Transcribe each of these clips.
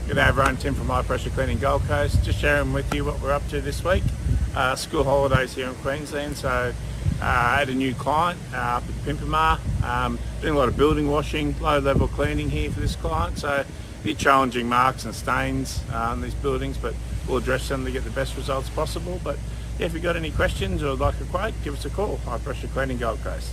G'day everyone, Tim from High Pressure Cleaning Gold Coast. Just sharing with you what we're up to this week. School holidays here in Queensland, so I had a new client up at Pimpamar, doing a lot of building washing, low level cleaning here for this client, so a bit challenging marks and stains on these buildings, but we'll address them to get the best results possible. But yeah, if you've got any questions or would like a quote, give us a call. High Pressure Cleaning Gold Coast.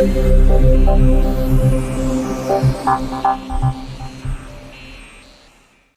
Thank you.